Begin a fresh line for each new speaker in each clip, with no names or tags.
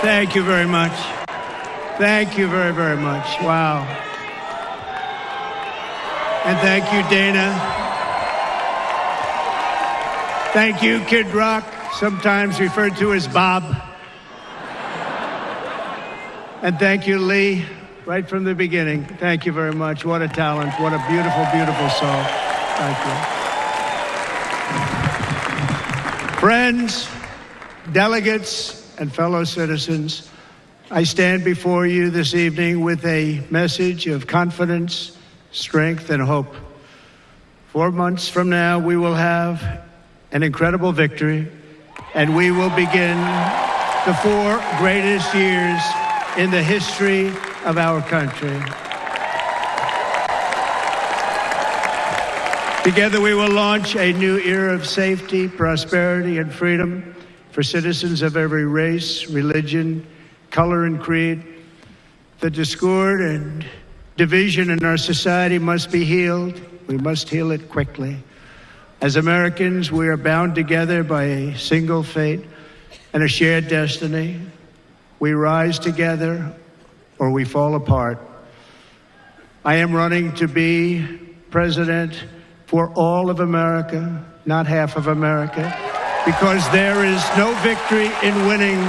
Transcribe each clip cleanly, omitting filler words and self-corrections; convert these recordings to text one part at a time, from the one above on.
Thank you very much. Thank you very, very much. Wow. And thank you, Dana. Thank you, Kid Rock, sometimes referred to as Bob. And thank you, Lee, right from the beginning. Thank you very much. What a talent. What a beautiful, beautiful soul. Thank you. Friends, delegates, and fellow citizens, I stand before you this evening with a message of confidence, strength, and hope. 4 months from now, we will have an incredible victory, and we will begin the 4 greatest years in the history of our country. Together, we will launch a new era of safety, prosperity, and freedom for citizens of every race, religion, color, and creed. The discord and division in our society must be healed. We must heal it quickly. As Americans, we are bound together by a single fate and a shared destiny. We rise together or we fall apart. I am running to be president for all of America, not half of America, because there is no victory in winning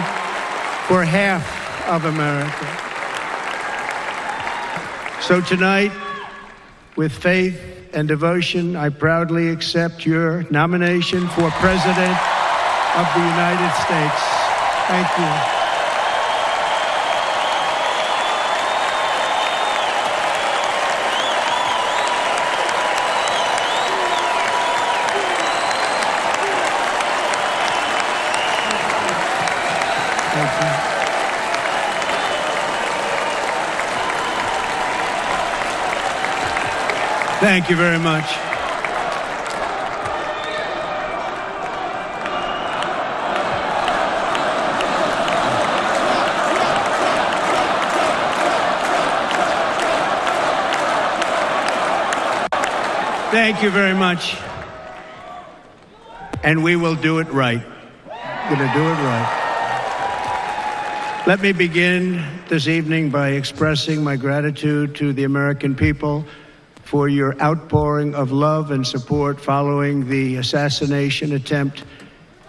for half of America. So tonight, with faith and devotion, I proudly accept your nomination for President of the United States. Thank you. Thank you very much. Thank you very much. And we will do it right. We're going to do it right. Let me begin this evening by expressing my gratitude to the American people for your outpouring of love and support following the assassination attempt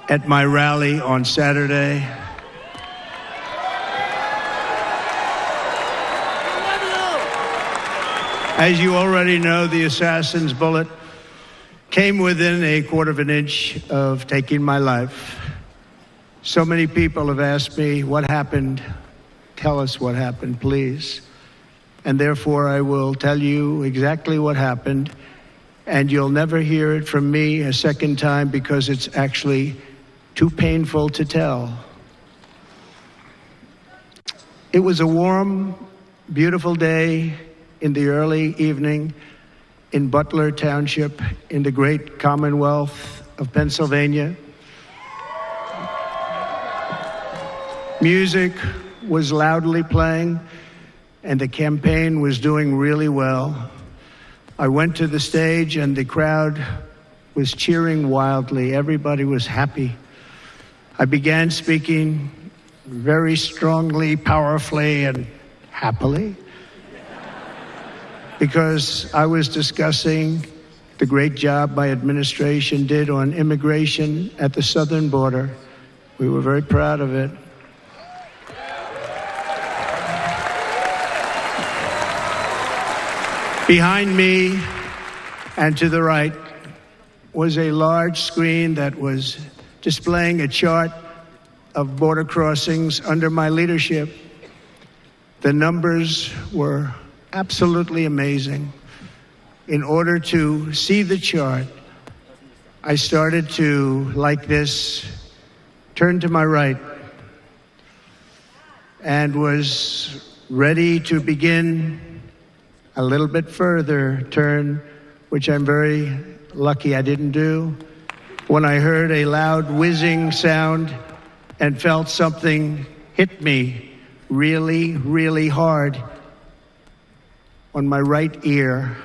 at my rally on Saturday. As you already know, the assassin's bullet came within a quarter of an inch of taking my life. So many people have asked me, what happened? Tell us what happened, please. And therefore, I will tell you exactly what happened, and you'll never hear it from me a second time because it's actually too painful to tell. It was a warm, beautiful day in the early evening in Butler Township in the great Commonwealth of Pennsylvania. Music was loudly playing, and the campaign was doing really well. I went to the stage and the crowd was cheering wildly. Everybody was happy. I began speaking very strongly, powerfully, and happily because I was discussing the great job my administration did on immigration at the southern border. We were very proud of it. Behind me and to the right was a large screen that was displaying a chart of border crossings under my leadership. The numbers were absolutely amazing. In order to see the chart, I started to, like this, turn to my right and was ready to begin a little bit further turn, which I'm very lucky I didn't do, when I heard a loud whizzing sound and felt something hit me really, really hard on my right ear.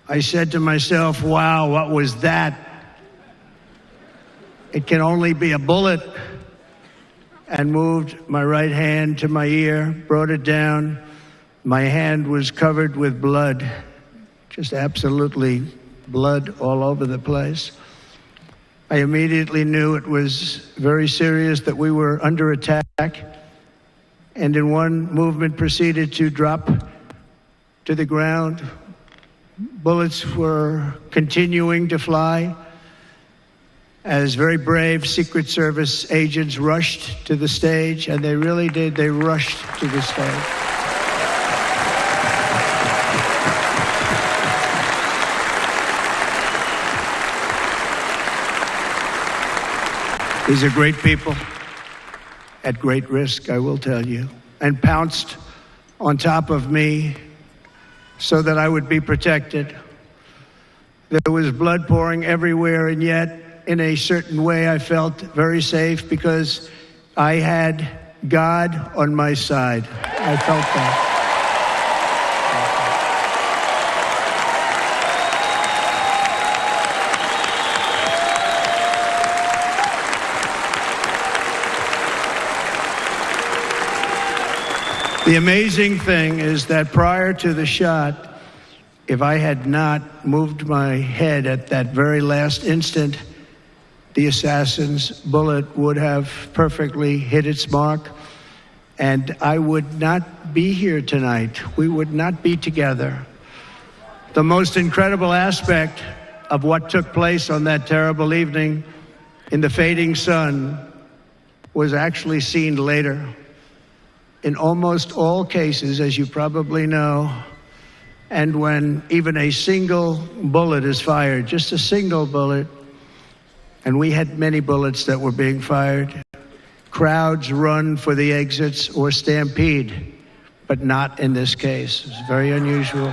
I said to myself, wow, what was that? It can only be a bullet. and moved my right hand to my ear, brought it down. My hand was covered with blood, just absolutely blood all over the place. I immediately knew it was very serious, that we were under attack, and in one movement proceeded to drop to the ground. Bullets were continuing to fly as very brave Secret Service agents rushed to the stage, and they really did. They rushed to the stage. These are great people at great risk, I will tell you, and pounced on top of me so that I would be protected. There was blood pouring everywhere, and yet, in a certain way, I felt very safe because I had God on my side. I felt that. The amazing thing is that prior to the shot, if I had not moved my head at that very last instant, the assassin's bullet would have perfectly hit its mark, and I would not be here tonight. We would not be together. The most incredible aspect of what took place on that terrible evening in the fading sun was actually seen later. In almost all cases, as you probably know, and when even a single bullet is fired, just a single bullet, and we had many bullets that were being fired, crowds run for the exits or stampede, but not in this case. It's very unusual.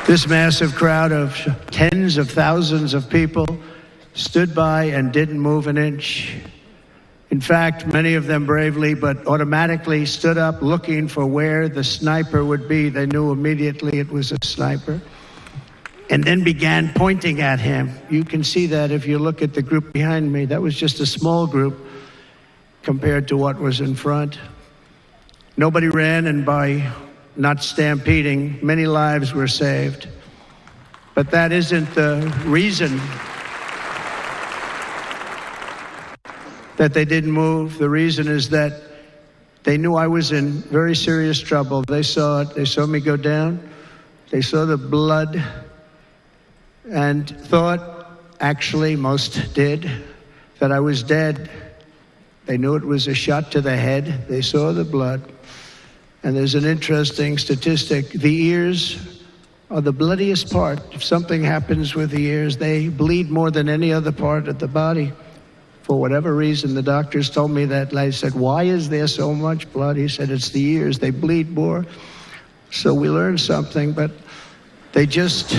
This massive crowd of tens of thousands of people stood by and didn't move an inch. In fact, many of them bravely, but automatically stood up looking for where the sniper would be. They knew immediately it was a sniper, and then began pointing at him. You can see that if you look at the group behind me. That was just a small group compared to what was in front. Nobody ran, and by not stampeding, many lives were saved. But that isn't the reason that they didn't move. The reason is that they knew I was in very serious trouble. They saw it. They saw me go down. They saw the blood and thought, actually most did, that I was dead. They knew it was a shot to the head. They saw the blood. And there's an interesting statistic. The ears are the bloodiest part. If something happens with the ears, they bleed more than any other part of the body. For whatever reason, the doctors told me that. I said, why is there so much blood? He said, it's the ears. They bleed more. So we learned something, but they just,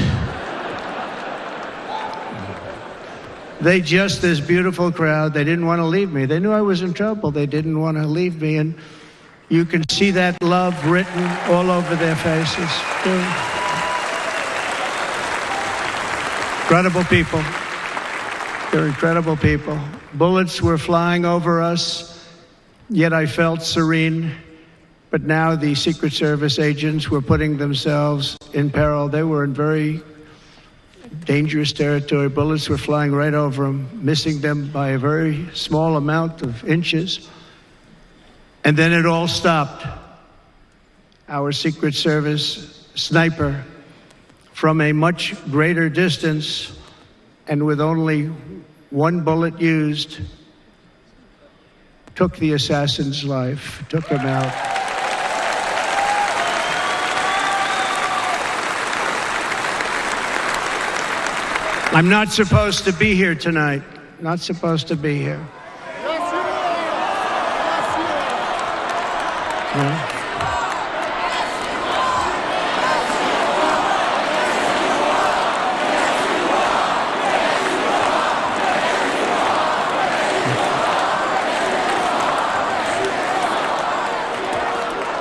this beautiful crowd, they didn't want to leave me. They knew I was in trouble. They didn't want to leave me. And you can see that love written all over their faces. Incredible people. They're incredible people. Bullets were flying over us, yet I felt serene. But now the Secret Service agents were putting themselves in peril. They were in very dangerous territory. Bullets were flying right over them, missing them by a very small amount of inches. And then it all stopped. Our Secret Service sniper, from a much greater distance and with only one bullet used, took the assassin's life, took him out. I'm not supposed to be here tonight. Not supposed to be here. No.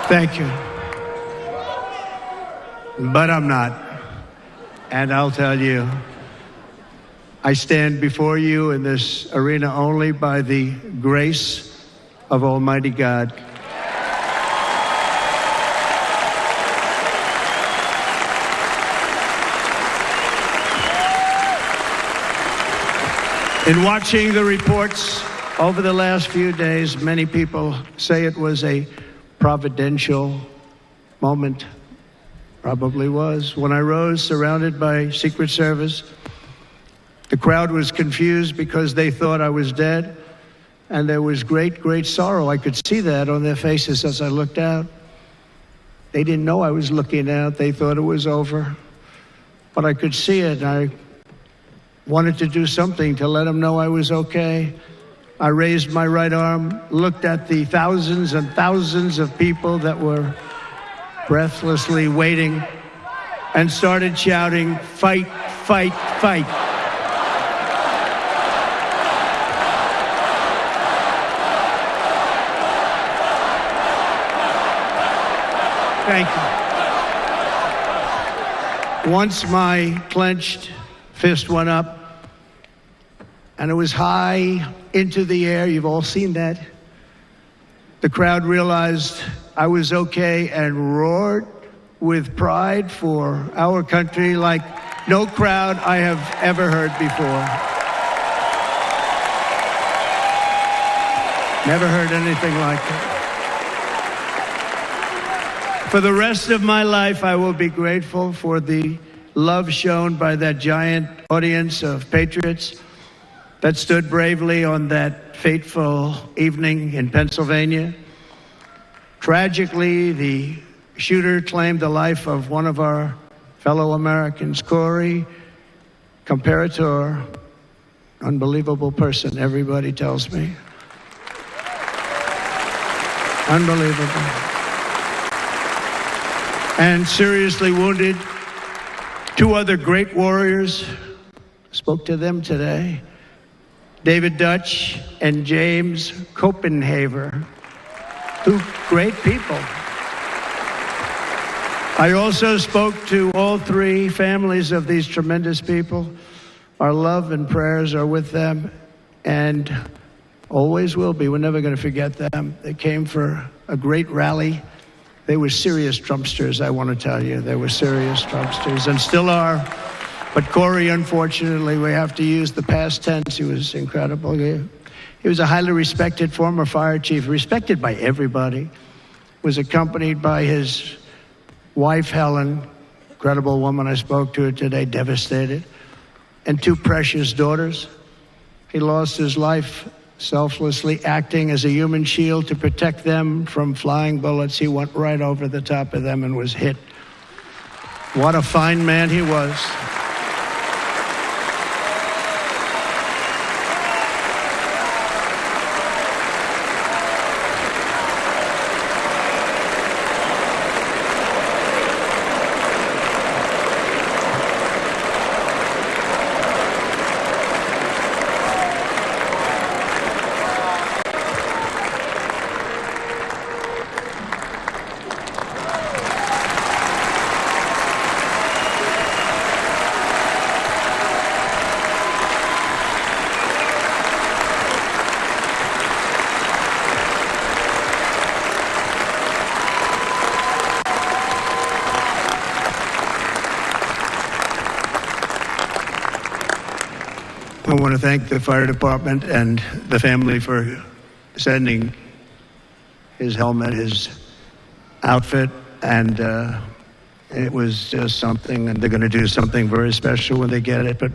Thank you. But I'm not. And I'll tell you, I stand before you in this arena only by the grace of Almighty God. In watching the reports over the last few days, many people say it was a providential moment. Probably was. When I rose, surrounded by Secret Service, the crowd was confused because they thought I was dead, and there was great, great sorrow. I could see that on their faces as I looked out. They didn't know I was looking out. They thought it was over. But I could see it, and I wanted to do something to let them know I was okay. I raised my right arm, looked at the thousands and thousands of people that were breathlessly waiting, and started shouting, "Fight, fight, fight." Thank you. Once my clenched fist went up, and it was high into the air. You've all seen that. The crowd realized I was okay and roared with pride for our country like no crowd I have ever heard before. Never heard anything like it. For the rest of my life, I will be grateful for the love shown by that giant audience of patriots that stood bravely on that fateful evening in Pennsylvania. Tragically, the shooter claimed the life of one of our fellow Americans, Corey Comparator. Unbelievable person, everybody tells me. Unbelievable. And seriously wounded, two other great warriors. Spoke to them today. David Dutch and James Copenhaver. Two great people. I also spoke to all three families of these tremendous people. Our love and prayers are with them, and always will be. We're never going to forget them. They came for a great rally. They were serious Trumpsters, I want to tell you. They were serious Trumpsters, and still are. But Corey, unfortunately, we have to use the past tense. He was incredible. He was a highly respected former fire chief, respected by everybody. Was accompanied by his wife, Helen, incredible woman. I spoke to her today, devastated, and two precious daughters. He lost his life selflessly acting as a human shield to protect them from flying bullets. He went right over the top of them and was hit. What a fine man he was. I want to thank the fire department and the family for sending his helmet, his outfit, and it was just something, and they're going to do something very special when they get it. But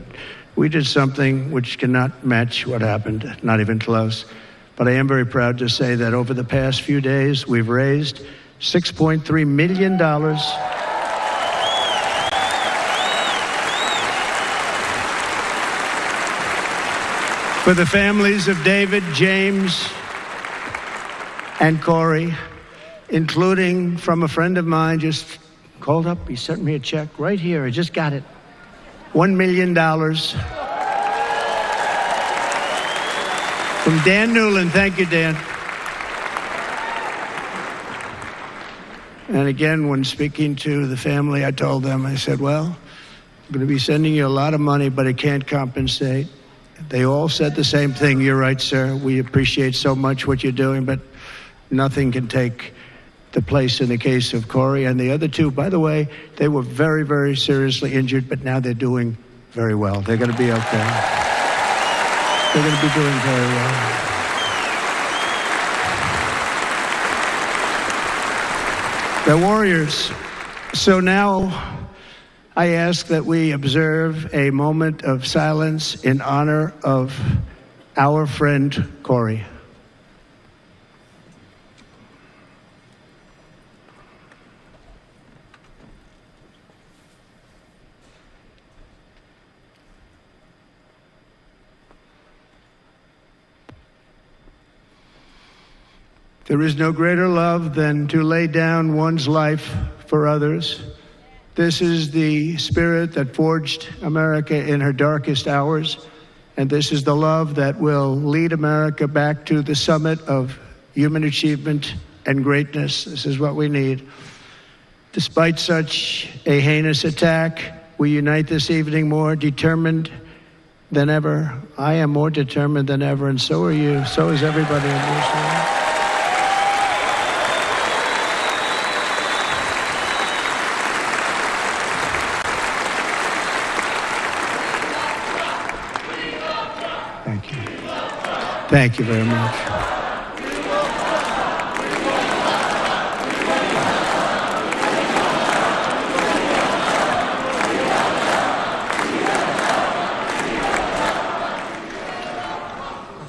we did something which cannot match what happened, not even close. But I am very proud to say that over the past few days, we've raised $6.3 million for the families of David, James, and Corey, including from a friend of mine just called up. He sent me a check right here. I just got it. $1 million from Dan Newland. Thank you, Dan. And again, when speaking to the family, I told them, I said, well, I'm going to be sending you a lot of money, but it can't compensate. They all said the same thing. You're right, sir. We appreciate so much what you're doing, but nothing can take the place in the case of Corey. And the other two, by the way, they were very, very seriously injured, but now they're doing very well. They're going to be okay. They're going to be doing very well. They're warriors. So now I ask that we observe a moment of silence in honor of our friend Corey. There is no greater love than to lay down one's life for others. This is the spirit that forged America in her darkest hours, and this is the love that will lead America back to the summit of human achievement and greatness. This is what we need. Despite such a heinous attack, we unite this evening more determined than ever. I am more determined than ever, and so are you. So is everybody in this room. Thank you. Thank you very much.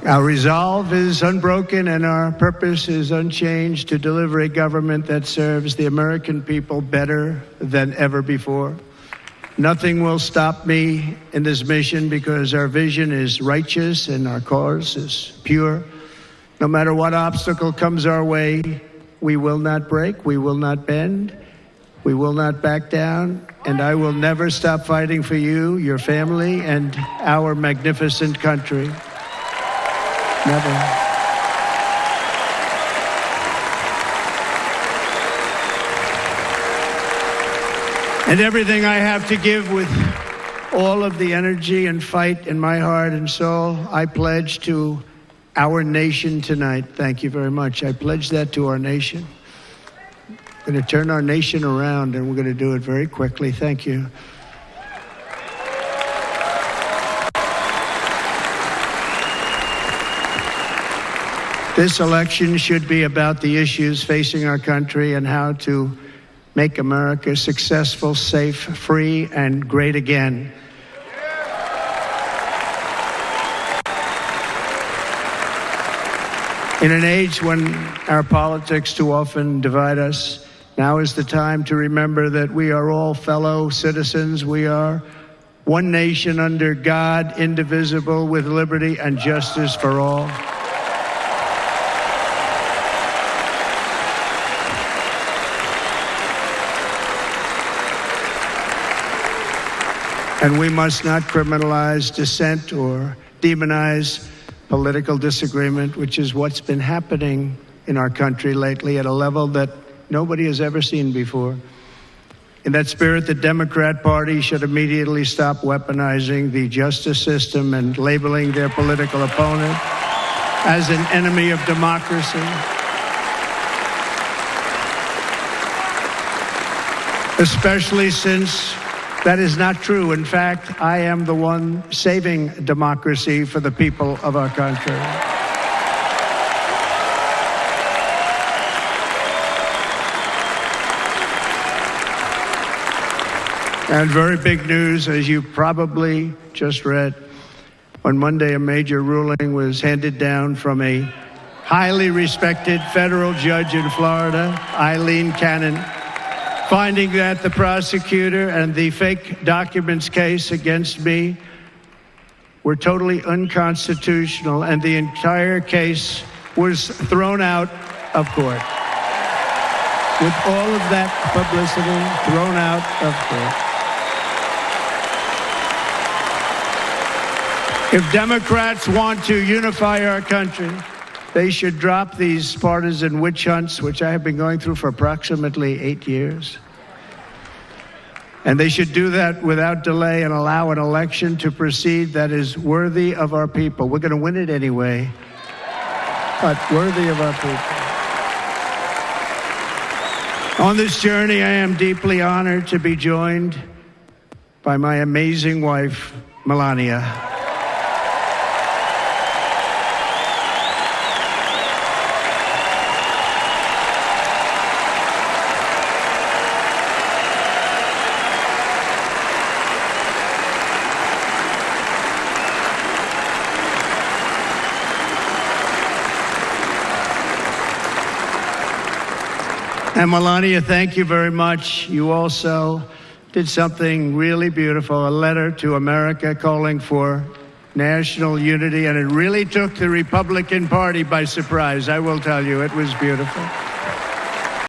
Our resolve is unbroken and our purpose is unchanged to deliver a government that serves the American people better than ever before. Nothing will stop me in this mission because our vision is righteous and our cause is pure. No matter what obstacle comes our way, we will not break, we will not bend, we will not back down, and I will never stop fighting for you, your family, and our magnificent country. Never. And everything I have to give with all of the energy and fight in my heart and soul, I pledge to our nation tonight. Thank you very much. I pledge that to our nation. We're going to turn our nation around, and we're going to do it very quickly. Thank you. This election should be about the issues facing our country and how to make America successful, safe, free, and great again. In an age when our politics too often divide us, now is the time to remember that we are all fellow citizens. We are one nation under God, indivisible, with liberty and justice for all. And we must not criminalize dissent or demonize political disagreement, which is what's been happening in our country lately at a level that nobody has ever seen before. In that spirit, the Democrat Party should immediately stop weaponizing the justice system and labeling their political opponent as an enemy of democracy. Especially since that is not true. In fact, I am the one saving democracy for the people of our country. And very big news, as you probably just read. On Monday, a major ruling was handed down from a highly respected federal judge in Florida, Eileen Cannon, finding that the prosecutor and the fake documents case against me were totally unconstitutional, and the entire case was thrown out of court. With all of that publicity, thrown out of court. If Democrats want to unify our country, they should drop these partisan witch hunts, which I have been going through for approximately 8 years, And they should do that without delay and allow an election to proceed that is worthy of our people. We're going to win it anyway, but worthy of our people. On this journey, I am deeply honored to be joined by my amazing wife, Melania. And Melania, thank you very much. You also did something really beautiful, a letter to America calling for national unity, and it really took the Republican Party by surprise. I will tell you, it was beautiful.